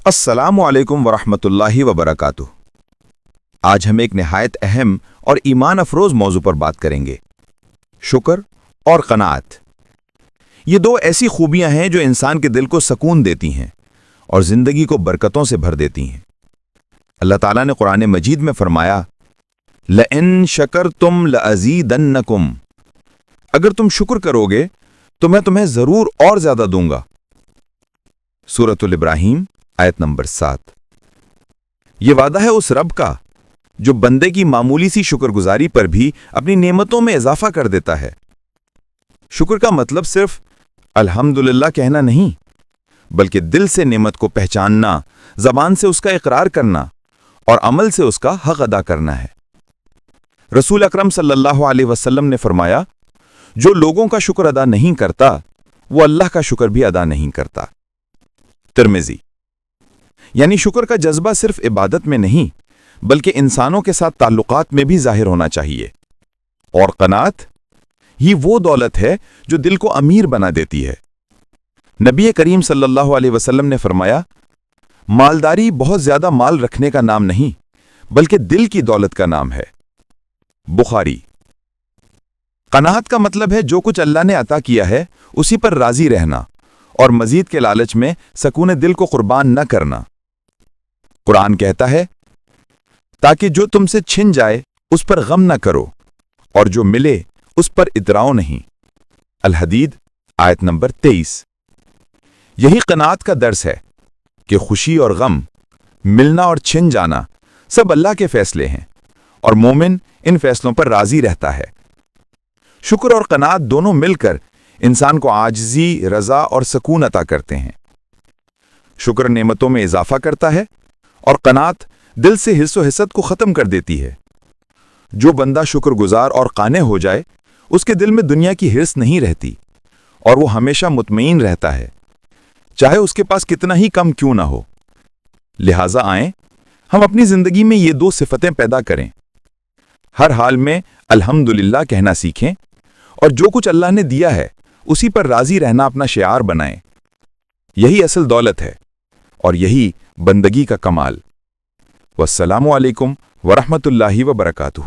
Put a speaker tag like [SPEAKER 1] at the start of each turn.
[SPEAKER 1] السلام علیکم ورحمۃ اللہ وبرکاتہ۔ آج ہم ایک نہایت اہم اور ایمان افروز موضوع پر بات کریں گے، شکر اور قناعت۔ یہ دو ایسی خوبیاں ہیں جو انسان کے دل کو سکون دیتی ہیں اور زندگی کو برکتوں سے بھر دیتی ہیں۔ اللہ تعالیٰ نے قرآن مجید میں فرمایا، لَإِن شَكَرْتُمْ لَأَزِيدَنَّكُمْ، اگر تم شکر کرو گے تو میں تمہیں ضرور اور زیادہ دوں گا۔ سورۃ الابراہیم آیت نمبر 7۔ یہ وعدہ ہے اس رب کا جو بندے کی معمولی سی شکر گزاری پر بھی اپنی نعمتوں میں اضافہ کر دیتا ہے۔ شکر کا مطلب صرف الحمدللہ کہنا نہیں، بلکہ دل سے نعمت کو پہچاننا، زبان سے اس کا اقرار کرنا اور عمل سے اس کا حق ادا کرنا ہے۔ رسول اکرم صلی اللہ علیہ وسلم نے فرمایا، جو لوگوں کا شکر ادا نہیں کرتا وہ اللہ کا شکر بھی ادا نہیں کرتا۔ ترمذی۔ یعنی شکر کا جذبہ صرف عبادت میں نہیں بلکہ انسانوں کے ساتھ تعلقات میں بھی ظاہر ہونا چاہیے۔ اور قناعت یہ وہ دولت ہے جو دل کو امیر بنا دیتی ہے۔ نبی کریم صلی اللہ علیہ وسلم نے فرمایا، مالداری بہت زیادہ مال رکھنے کا نام نہیں بلکہ دل کی دولت کا نام ہے۔ بخاری۔ قناعت کا مطلب ہے جو کچھ اللہ نے عطا کیا ہے اسی پر راضی رہنا اور مزید کے لالچ میں سکون دل کو قربان نہ کرنا۔ قرآن کہتا ہے، تاکہ جو تم سے چھن جائے اس پر غم نہ کرو اور جو ملے اس پر اتراؤ نہیں۔ الحدید آیت نمبر 23۔ یہی قناعت کا درس ہے کہ خوشی اور غم، ملنا اور چھن جانا سب اللہ کے فیصلے ہیں اور مومن ان فیصلوں پر راضی رہتا ہے۔ شکر اور قناعت دونوں مل کر انسان کو عاجزی، رضا اور سکون عطا کرتے ہیں۔ شکر نعمتوں میں اضافہ کرتا ہے اور قناعت دل سے حرص و حسد کو ختم کر دیتی ہے۔ جو بندہ شکر گزار اور قانع ہو جائے اس کے دل میں دنیا کی حرص نہیں رہتی اور وہ ہمیشہ مطمئن رہتا ہے، چاہے اس کے پاس کتنا ہی کم کیوں نہ ہو۔ لہٰذا آئیں ہم اپنی زندگی میں یہ دو صفتیں پیدا کریں، ہر حال میں الحمدللہ کہنا سیکھیں اور جو کچھ اللہ نے دیا ہے اسی پر راضی رہنا اپنا شعار بنائیں۔ یہی اصل دولت ہے اور یہی بندگی کا کمال۔ والسلام علیکم ورحمۃ اللہ وبرکاتہ۔